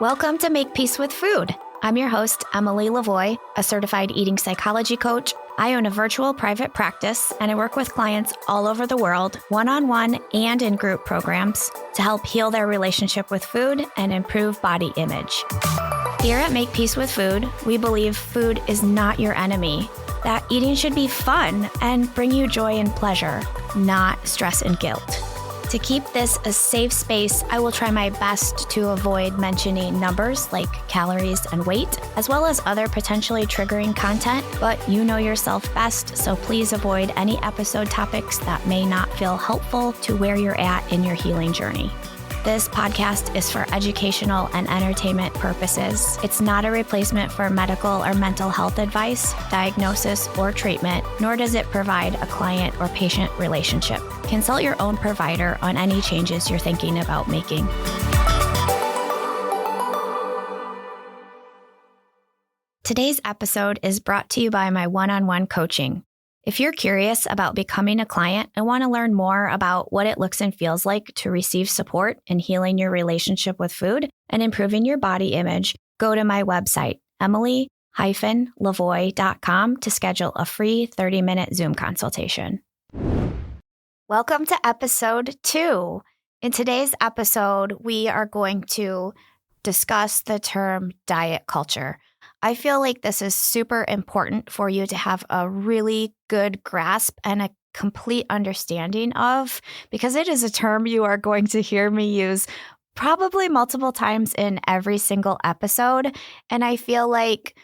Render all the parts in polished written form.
Welcome to Make Peace with Food. I'm your host, Emily LaVoie, a certified eating psychology coach. I own a virtual private practice, and I work with clients all over the world, one-on-one and in group programs, to help heal their relationship with food and improve body image. Here at Make Peace with Food, we believe food is not your enemy, that eating should be fun and bring you joy and pleasure, not stress and guilt. To keep this a safe space, I will try my best to avoid mentioning numbers like calories and weight, as well as other potentially triggering content, but you know yourself best, so please avoid any episode topics that may not feel helpful to where you're at in your healing journey. This podcast is for educational and entertainment purposes. It's not a replacement for medical or mental health advice, diagnosis, or treatment, nor does it provide a client or patient relationship. Consult your own provider on any changes you're thinking about making. Today's episode is brought to you by my one-on-one coaching. If you're curious about becoming a client and want to learn more about what it looks and feels like to receive support in healing your relationship with food and improving your body image, go to my website, emily-lavoie.com, to schedule a free 30-minute Zoom consultation. Welcome to episode 2. In today's episode, we are going to discuss the term diet culture. I feel like this is super important for you to have a really good grasp and a complete understanding of, because it is a term you are going to hear me use probably multiple times in every single episode. And I feel like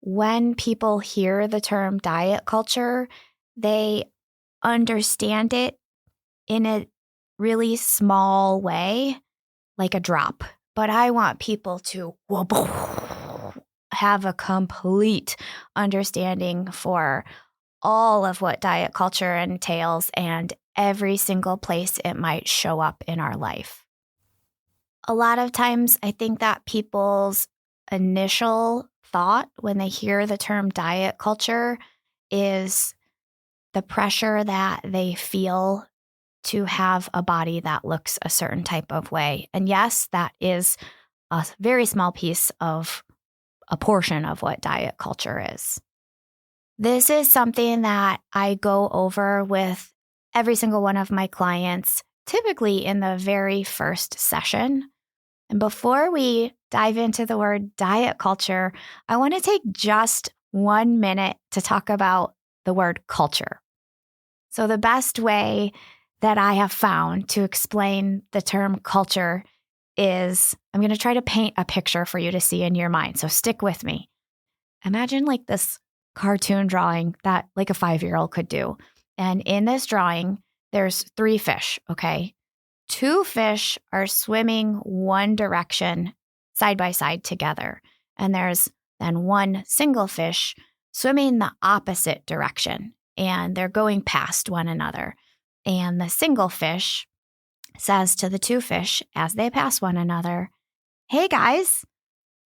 when people hear the term diet culture, they understand it in a really small way, like a drop. But I want people to have a complete understanding for all of what diet culture entails and every single place it might show up in our life. A lot of times, I think that people's initial thought when they hear the term diet culture is the pressure that they feel to have a body that looks a certain type of way. And yes, that is a very small piece of a portion of what diet culture is. This is something that I go over with every single one of my clients, typically in the very first session. And before we dive into the word diet culture, I want to take just 1 minute to talk about the word culture. So the best way that I have found to explain the term culture is, I'm going to try to paint a picture for you to see in your mind. So stick with me. Imagine like this cartoon drawing that like a 5-year-old could do. And in this drawing, there's 3 fish, okay? 2 fish are swimming one direction side by side together. And there's then 1 single fish swimming the opposite direction. And they're going past one another. And the single fish says to the 2 fish as they pass one another, "Hey guys,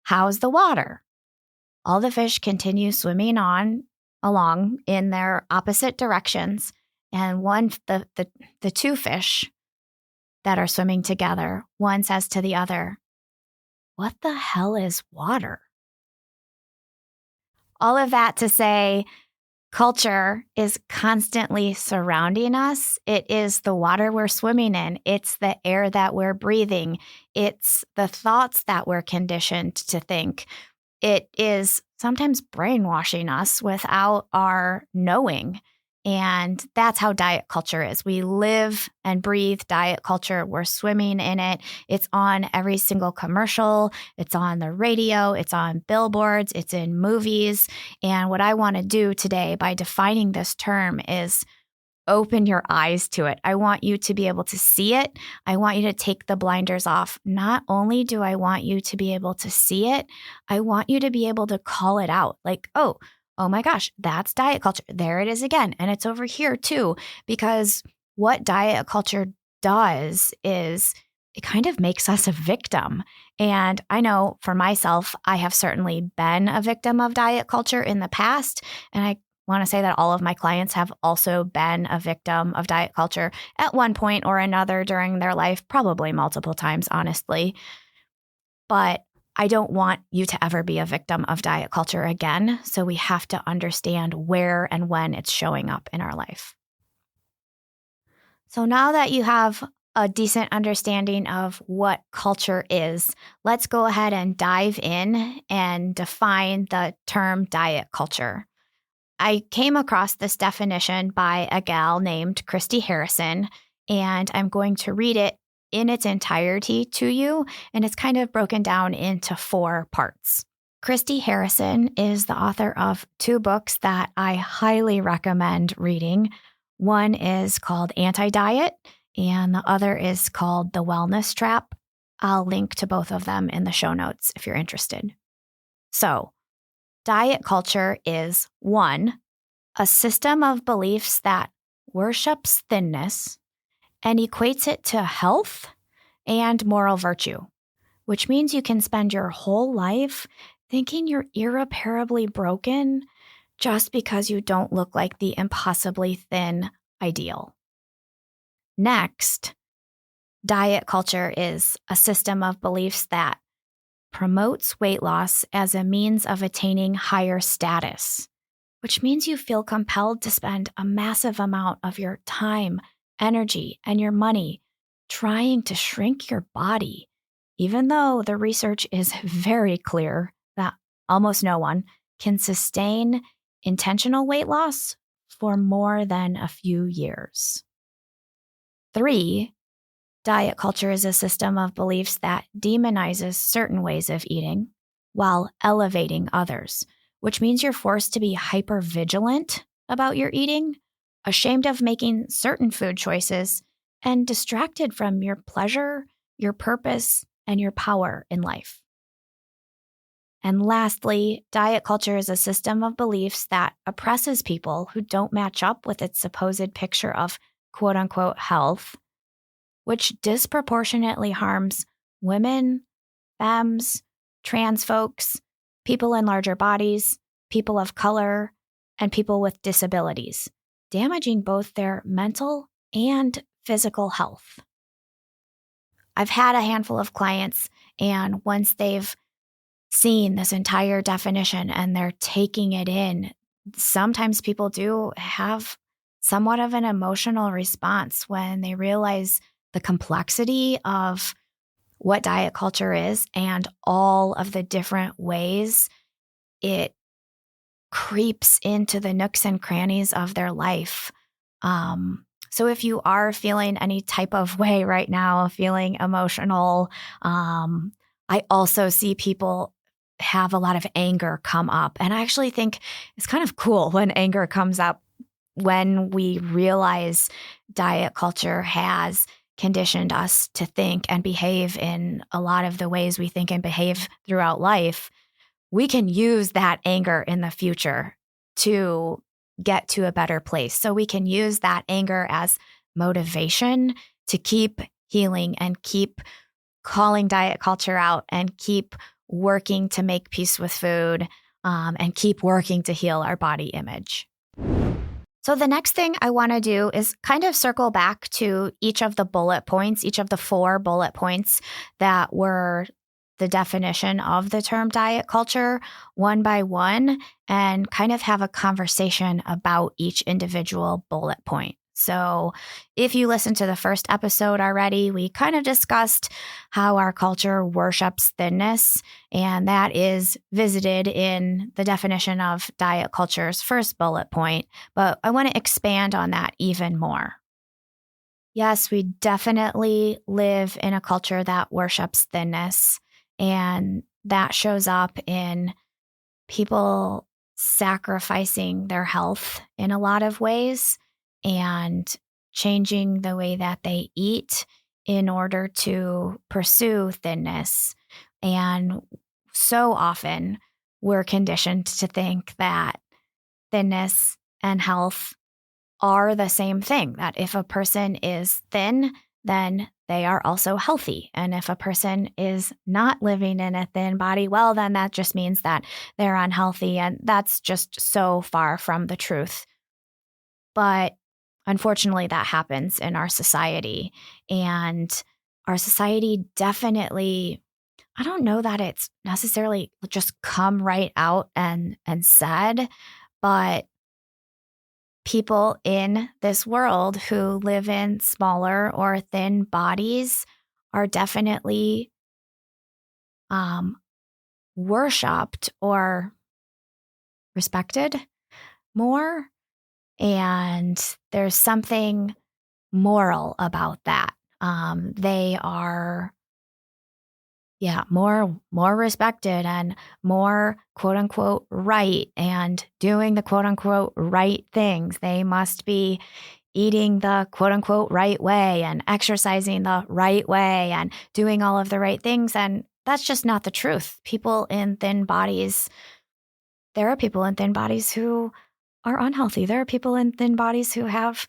how's the water?" All the fish continue swimming on along in their opposite directions, and the 2 fish that are swimming together, one says to the other, "What the hell is water?" All of that to say, culture is constantly surrounding us. It is the water we're swimming in. It's the air that we're breathing. It's the thoughts that we're conditioned to think. It is sometimes brainwashing us without our knowing. And that's how diet culture is. We live and breathe diet culture. We're swimming in it. It's on every single commercial. It's on the radio. It's on billboards. It's in movies. And what I want to do today by defining this term is open your eyes to it. I want you to be able to see it. I want you to take the blinders off. Not only do I want you to be able to see it, I want you to be able to call it out. Like, oh my gosh, that's diet culture. There it is again. And it's over here too, because what diet culture does is it kind of makes us a victim. And I know for myself, I have certainly been a victim of diet culture in the past. And I want to say that all of my clients have also been a victim of diet culture at one point or another during their life, probably multiple times, honestly. But I don't want you to ever be a victim of diet culture again. So we have to understand where and when it's showing up in our life. So now that you have a decent understanding of what culture is, let's go ahead and dive in and define the term diet culture. I came across this definition by a gal named Christy Harrison, and I'm going to read it in its entirety to you, and it's kind of broken down into 4 parts. Christy Harrison is the author of 2 books that I highly recommend reading. One is called Anti-Diet, and the other is called The Wellness Trap. I'll link to both of them in the show notes if you're interested. So, diet culture is 1, a system of beliefs that worships thinness and equates it to health and moral virtue, which means you can spend your whole life thinking you're irreparably broken just because you don't look like the impossibly thin ideal. Next, diet culture is a system of beliefs that promotes weight loss as a means of attaining higher status, which means you feel compelled to spend a massive amount of your time, energy, and your money trying to shrink your body, even though the research is very clear that almost no one can sustain intentional weight loss for more than a few years. 3, diet culture is a system of beliefs that demonizes certain ways of eating while elevating others, which means you're forced to be hyper-vigilant about your eating, ashamed of making certain food choices, and distracted from your pleasure, your purpose, and your power in life. And lastly, diet culture is a system of beliefs that oppresses people who don't match up with its supposed picture of quote-unquote health, which disproportionately harms women, femmes, trans folks, people in larger bodies, people of color, and people with disabilities, damaging both their mental and physical health. I've had a handful of clients, and once they've seen this entire definition and they're taking it in, sometimes people do have somewhat of an emotional response when they realize the complexity of what diet culture is and all of the different ways it creeps into the nooks and crannies of their life. So if you are feeling any type of way right now, feeling emotional, I also see people have a lot of anger come up. And I actually think it's kind of cool when anger comes up when we realize diet culture has conditioned us to think and behave in a lot of the ways we think and behave throughout life. We can use that anger in the future to get to a better place. So we can use that anger as motivation to keep healing and keep calling diet culture out and keep working to make peace with food and keep working to heal our body image. So the next thing I want to do is kind of circle back to each of the bullet points, each of the 4 bullet points that were the definition of the term diet culture one by one and kind of have a conversation about each individual bullet point. So if you listened to the first episode already, we kind of discussed how our culture worships thinness, and that is visited in the definition of diet culture's first bullet point, but I want to expand on that even more. Yes, we definitely live in a culture that worships thinness, and that shows up in people sacrificing their health in a lot of ways and changing the way that they eat in order to pursue thinness. And so often we're conditioned to think that thinness and health are the same thing, that if a person is thin, then they are also healthy. And if a person is not living in a thin body, well, then that just means that they're unhealthy. And that's just so far from the truth. But unfortunately, that happens in our society. And our society definitely I don't know that it's necessarily just come right out and said, but people in this world who live in smaller or thin bodies are definitely worshipped or respected more. And there's something moral about that. They are, more respected and more quote unquote right and doing the quote unquote right things. They must be eating the quote unquote right way and exercising the right way and doing all of the right things. And that's just not the truth. There are people in thin bodies who are unhealthy. There are people in thin bodies who have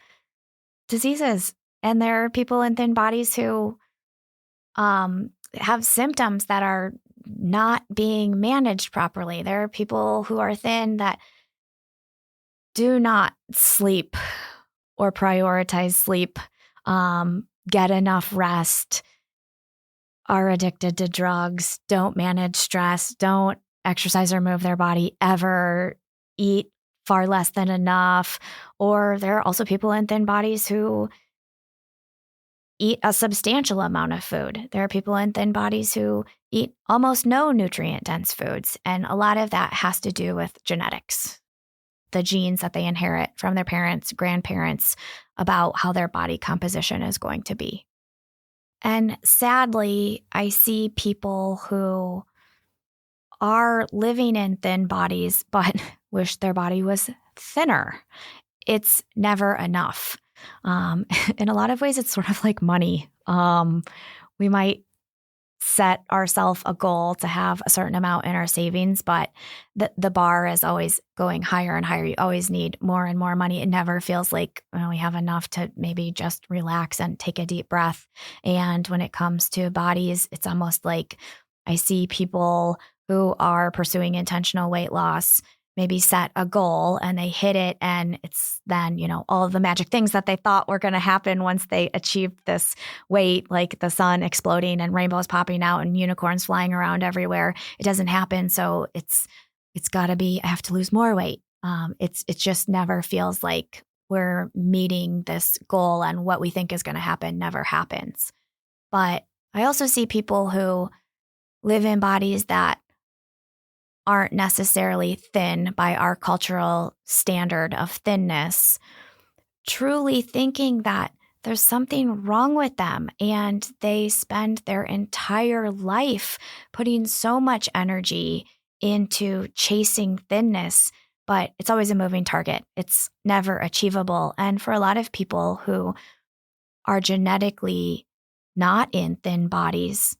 diseases. And there are people in thin bodies who have symptoms that are not being managed properly. There are people who are thin that do not sleep or prioritize sleep, get enough rest, are addicted to drugs, don't manage stress, don't exercise or move their body ever, eat far less than enough. Or there are also people in thin bodies who eat a substantial amount of food. There are people in thin bodies who eat almost no nutrient-dense foods. And a lot of that has to do with genetics, the genes that they inherit from their parents, grandparents, about how their body composition is going to be. And sadly, I see people who are living in thin bodies, but wish their body was thinner. It's never enough. In a lot of ways, it's sort of like money. We might set ourselves a goal to have a certain amount in our savings, but the bar is always going higher and higher. You always need more and more money. It never feels like we have enough to maybe just relax and take a deep breath. And when it comes to bodies, it's almost like I see people who are pursuing intentional weight loss maybe set a goal and they hit it, and it's then, all of the magic things that they thought were going to happen once they achieved this weight, like the sun exploding and rainbows popping out and unicorns flying around everywhere. It doesn't happen. So it's got to be, I have to lose more weight. It just never feels like we're meeting this goal, and what we think is going to happen never happens. But I also see people who live in bodies that aren't necessarily thin by our cultural standard of thinness, truly thinking that there's something wrong with them, and they spend their entire life putting so much energy into chasing thinness, but it's always a moving target. It's never achievable. And for a lot of people who are genetically not in thin bodies,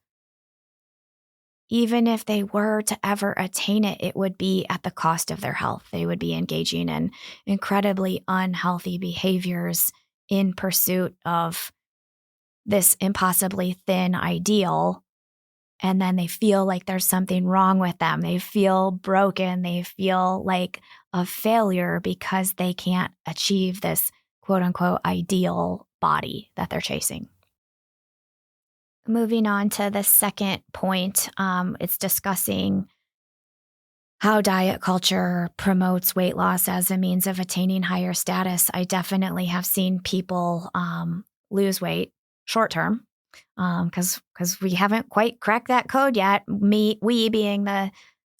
even if they were to ever attain it, it would be at the cost of their health. They would be engaging in incredibly unhealthy behaviors in pursuit of this impossibly thin ideal. And then they feel like there's something wrong with them. They feel broken. They feel like a failure because they can't achieve this quote unquote ideal body that they're chasing. Moving on to the second point, it's discussing how diet culture promotes weight loss as a means of attaining higher status. I definitely have seen people lose weight short term because we haven't quite cracked that code yet. We being the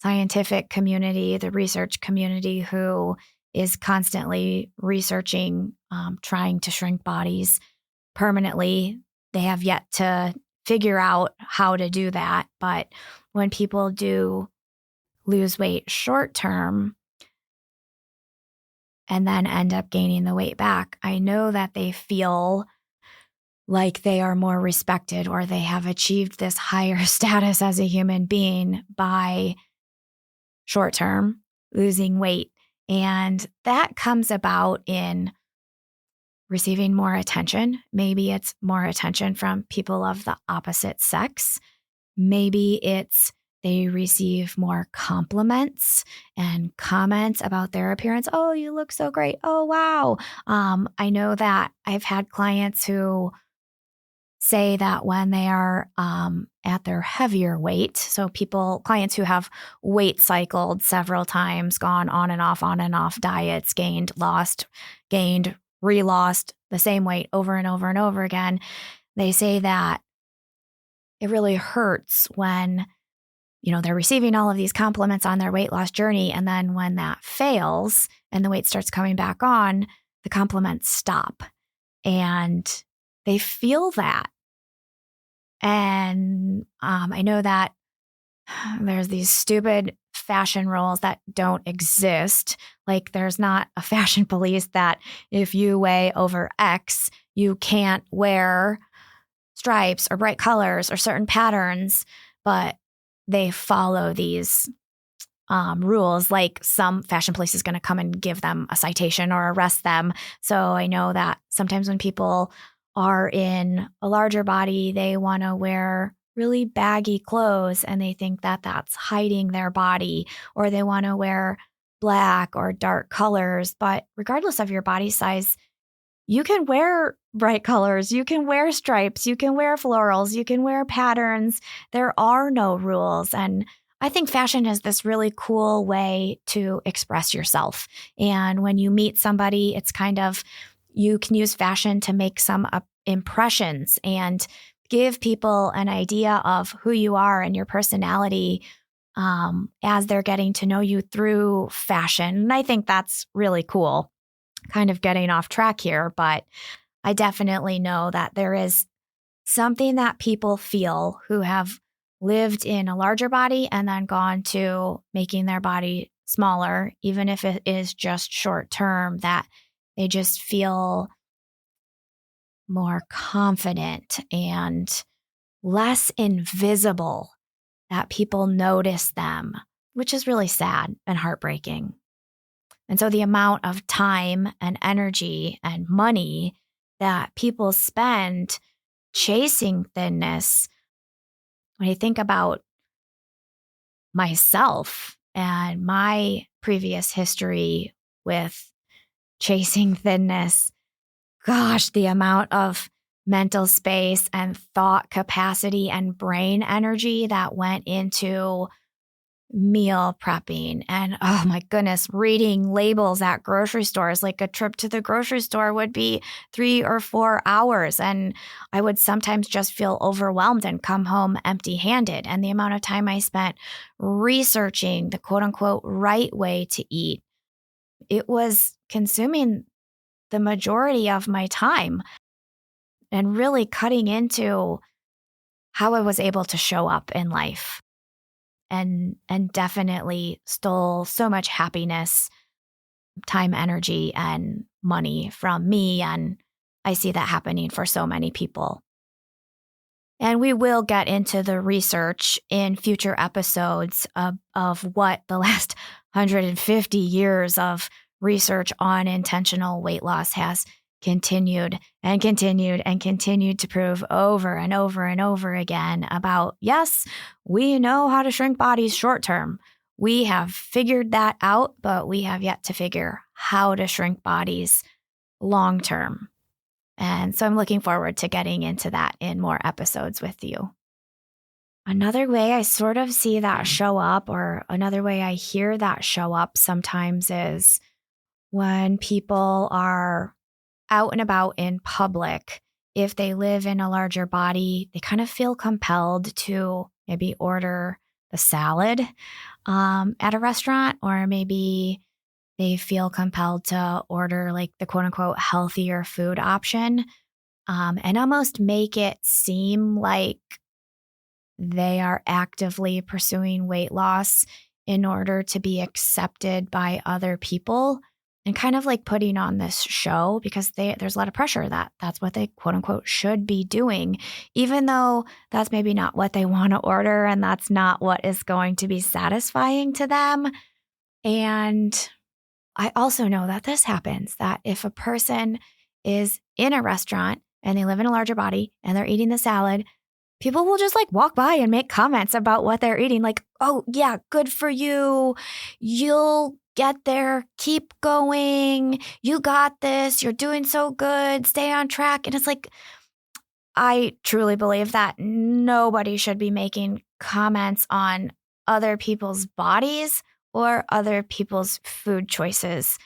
scientific community, the research community who is constantly researching, trying to shrink bodies permanently. They have yet to figure out how to do that. But when people do lose weight short term and then end up gaining the weight back, I know that they feel like they are more respected or they have achieved this higher status as a human being by short term losing weight. And that comes about in receiving more attention. Maybe it's more attention from people of the opposite sex. Maybe it's they receive more compliments and comments about their appearance. Oh, you look so great. Oh, wow. I know that I've had clients who say that when they are at their heavier weight, so clients who have weight cycled several times, gone on and off diets, gained, lost, gained, re-lost the same weight over and over and over again, they say that it really hurts when, they're receiving all of these compliments on their weight loss journey. And then when that fails and the weight starts coming back on, the compliments stop. And they feel that. And I know that there's these stupid fashion rules that don't exist. Like there's not a fashion police that if you weigh over X, you can't wear stripes or bright colors or certain patterns, but they follow these rules. Like some fashion police is going to come and give them a citation or arrest them. So I know that sometimes when people are in a larger body, they want to wear really baggy clothes and they think that that's hiding their body, or they want to wear black or dark colors. But regardless of your body size, you can wear bright colors, you can wear stripes, you can wear florals, you can wear patterns. There are no rules. And I think fashion is this really cool way to express yourself. And when you meet somebody, it's kind of, you can use fashion to make some impressions and give people an idea of who you are and your personality as they're getting to know you through fashion. And I think that's really cool. Kind of getting off track here, but I definitely know that there is something that people feel who have lived in a larger body and then gone to making their body smaller, even if it is just short term, that they just feel more confident and less invisible, that people notice them, which is really sad and heartbreaking. And so the amount of time and energy and money that people spend chasing thinness, when I think about myself and my previous history with chasing thinness, gosh, the amount of mental space and thought capacity and brain energy that went into meal prepping and, oh my goodness, reading labels at grocery stores. Like a trip to the grocery store would be 3 or 4 hours. And I would sometimes just feel overwhelmed and come home empty-handed. And the amount of time I spent researching the quote unquote right way to eat, it was consuming the majority of my time and really cutting into how I was able to show up in life. And definitely stole so much happiness, time, energy, and money from me. And I see that happening for so many people. And we will get into the research in future episodes of what the last 150 years of research on intentional weight loss has continued to prove over and over and over again about, yes, we know how to shrink bodies short term. We have figured that out, but we have yet to figure how to shrink bodies long term. And so I'm looking forward to getting into that in more episodes with you. Another way I sort of see that show up, or another way I hear that show up sometimes, is when people are out and about in public. If they live in a larger body, they kind of feel compelled to maybe order the salad at a restaurant, or maybe they feel compelled to order like the quote unquote healthier food option, and almost make it seem like they are actively pursuing weight loss in order to be accepted by other people, and kind of like putting on this show because there's a lot of pressure that that's what they quote unquote should be doing, even though that's maybe not what they want to order and that's not what is going to be satisfying to them. And I also know that this happens, that if a person is in a restaurant and they live in a larger body and they're eating the salad, people will just like walk by and make comments about what they're eating. Like, oh yeah, good for you. You'll get there. Keep going. You got this. You're doing so good. Stay on track. And it's like, I truly believe that nobody should be making comments on other people's bodies or other people's food choices.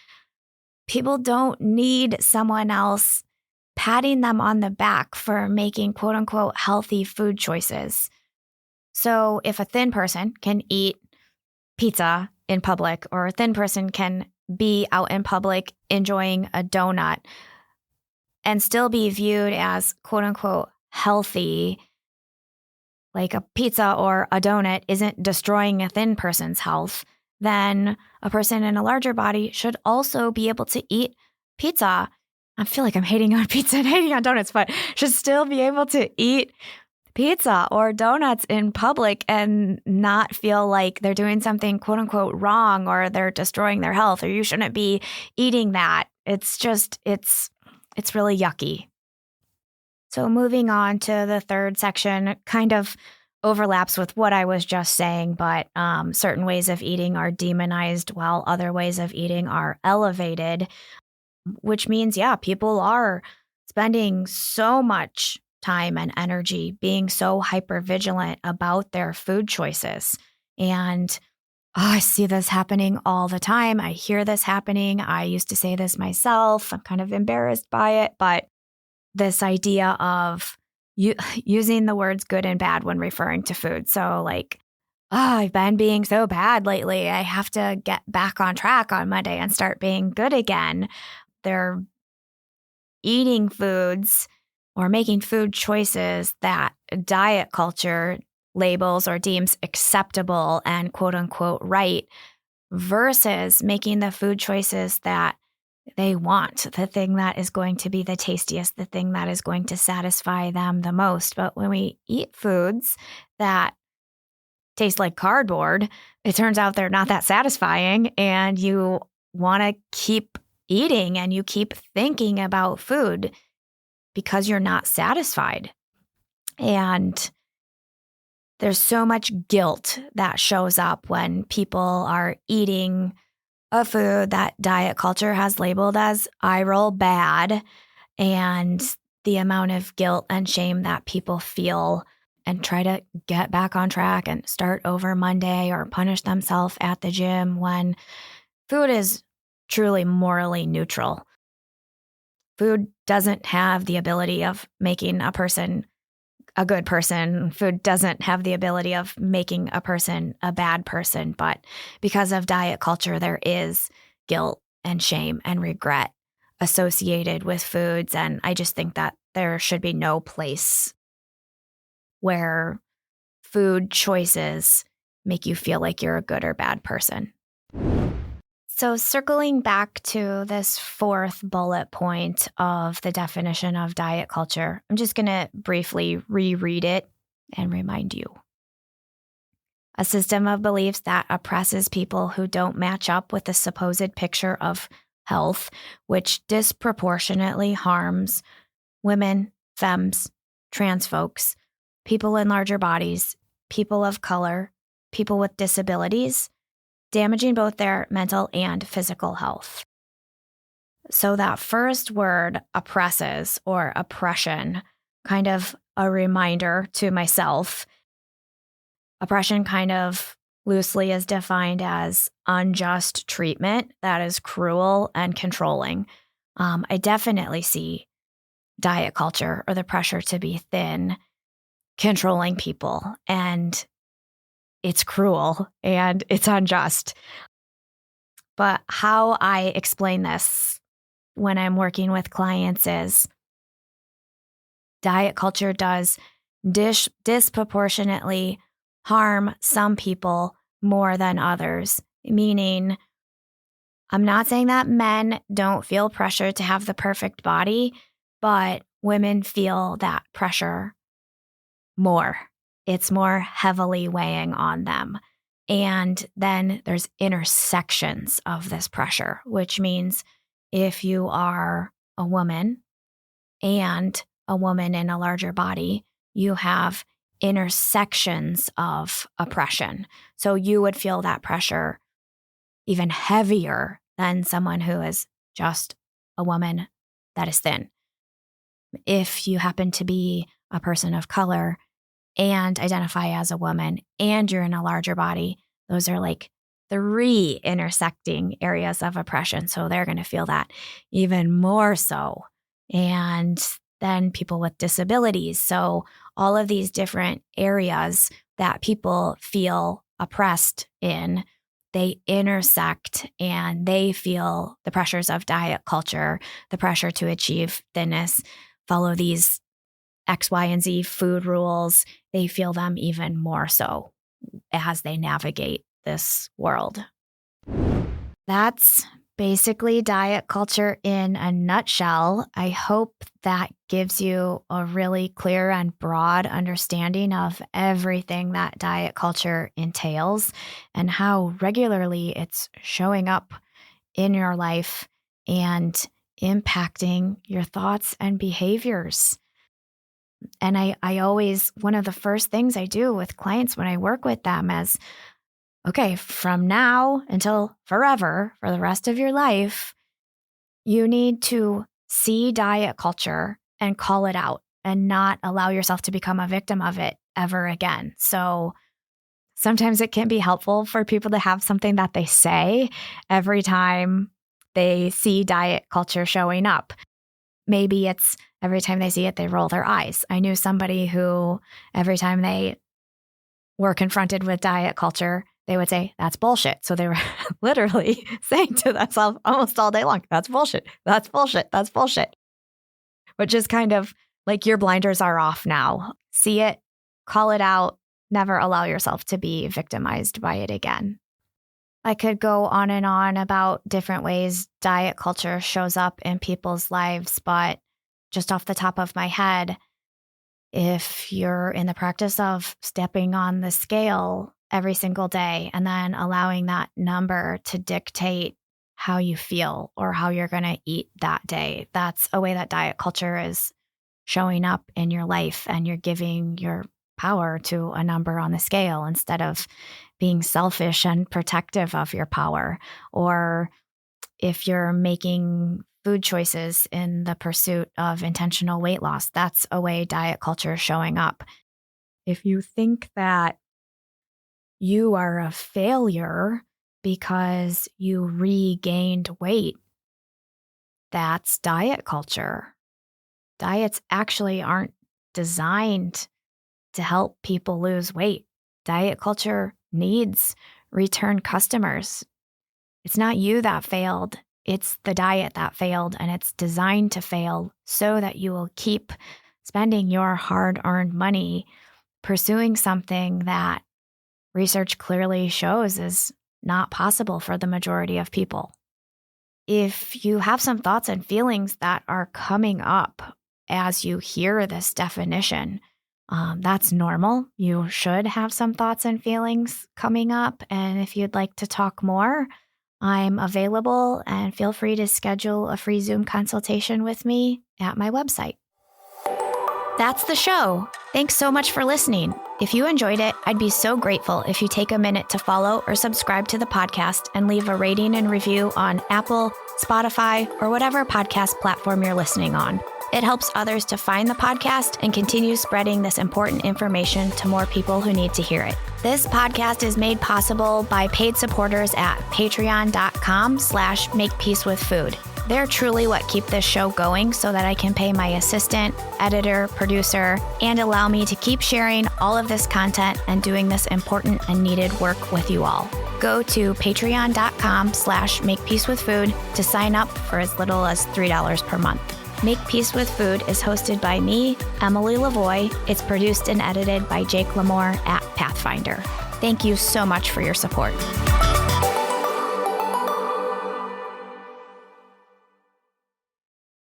People don't need someone else patting them on the back for making quote unquote healthy food choices. So if a thin person can eat pizza in public, or a thin person can be out in public enjoying a donut and still be viewed as quote unquote healthy, like a pizza or a donut isn't destroying a thin person's health, then a person in a larger body should also be able to eat pizza. I feel like I'm hating on pizza and hating on donuts, but should still be able to eat pizza or donuts in public and not feel like they're doing something quote unquote wrong or they're destroying their health or you shouldn't be eating that. It's just, it's really yucky. So moving on to the third section, kind of overlaps with what I was just saying, but certain ways of eating are demonized while other ways of eating are elevated, which means, yeah, people are spending so much time and energy being so hypervigilant about their food choices. And I see this happening all the time. I hear this happening. I used to say this myself. I'm kind of embarrassed by it, but this idea of using the words good and bad when referring to food. So like, oh, I've been being so bad lately. I have to get back on track on Monday and start being good again. They're eating foods or making food choices that diet culture labels or deems acceptable and quote unquote right, versus making the food choices that they want, the thing that is going to be the tastiest, the thing that is going to satisfy them the most. But when we eat foods that taste like cardboard, it turns out they're not that satisfying, and you want to keep eating and you keep thinking about food because you're not satisfied. And there's so much guilt that shows up when people are eating a food that diet culture has labeled as eye roll bad, and the amount of guilt and shame that people feel and try to get back on track and start over Monday or punish themselves at the gym when food is truly morally neutral. Food doesn't have the ability of making a person a good person. Food doesn't have the ability of making a person a bad person. But because of diet culture, there is guilt and shame and regret associated with foods. And I just think that there should be no place where food choices make you feel like you're a good or bad person. So circling back to this fourth bullet point of the definition of diet culture, I'm just going to briefly reread it and remind you. A system of beliefs that oppresses people who don't match up with the supposed picture of health, which disproportionately harms women, femmes, trans folks, people in larger bodies, people of color, people with disabilities, damaging both their mental and physical health. So that first word, oppresses or oppression, kind of a reminder to myself. Oppression kind of loosely is defined as unjust treatment that is cruel and controlling. I definitely see diet culture or the pressure to be thin controlling people, and it's cruel and it's unjust. But how I explain this when I'm working with clients is diet culture does disproportionately harm some people more than others, meaning I'm not saying that men don't feel pressure to have the perfect body, but women feel that pressure more. It's more heavily weighing on them. And then there's intersections of this pressure, which means if you are a woman and a woman in a larger body, you have intersections of oppression. So you would feel that pressure even heavier than someone who is just a woman that is thin. If you happen to be a person of color and identify as a woman and you're in a larger body, those are like 3 intersecting areas of oppression. So they're going to feel that even more so. And then people with disabilities. So all of these different areas that people feel oppressed in, they intersect and they feel the pressures of diet culture, the pressure to achieve thinness, follow these X, Y, and Z food rules. They feel them even more so as they navigate this world. That's basically diet culture in a nutshell. I hope that gives you a really clear and broad understanding of everything that diet culture entails and how regularly it's showing up in your life and impacting your thoughts and behaviors. And I always, one of the first things I do with clients when I work with them is, okay, from now until forever, for the rest of your life, you need to see diet culture and call it out and not allow yourself to become a victim of it ever again. So sometimes it can be helpful for people to have something that they say every time they see diet culture showing up. Maybe it's every time they see it, they roll their eyes. I knew somebody who every time they were confronted with diet culture, they would say, that's bullshit. So they were literally saying to themselves almost all day long, that's bullshit, that's bullshit, that's bullshit. Which is kind of like your blinders are off now. See it, call it out, never allow yourself to be victimized by it again. I could go on and on about different ways diet culture shows up in people's lives, but just off the top of my head, if you're in the practice of stepping on the scale every single day and then allowing that number to dictate how you feel or how you're going to eat that day, that's a way that diet culture is showing up in your life, and you're giving your power to a number on the scale instead of being selfish and protective of your power. Or if you're making food choices in the pursuit of intentional weight loss, that's a way diet culture is showing up. If you think that you are a failure because you regained weight, that's diet culture. Diets actually aren't designed to help people lose weight. Diet culture needs return customers. It's not you that failed. It's the diet that failed, and it's designed to fail so that you will keep spending your hard-earned money pursuing something that research clearly shows is not possible for the majority of people. If you have some thoughts and feelings that are coming up as you hear this definition, that's normal. You should have some thoughts and feelings coming up. And if you'd like to talk more, I'm available, and feel free to schedule a free Zoom consultation with me at my website. That's the show. Thanks so much for listening. If you enjoyed it, I'd be so grateful if you take a minute to follow or subscribe to the podcast and leave a rating and review on Apple, Spotify, or whatever podcast platform you're listening on. It helps others to find the podcast and continue spreading this important information to more people who need to hear it. This podcast is made possible by paid supporters at patreon.com/makepeacewithfood. They're truly what keep this show going so that I can pay my assistant, editor, producer, and allow me to keep sharing all of this content and doing this important and needed work with you all. Go to patreon.com/makepeacewithfood to sign up for as little as $3 per month. Make Peace with Food is hosted by me, Emily LaVoie. It's produced and edited by Jake Lamore at Pathfinder. Thank you so much for your support.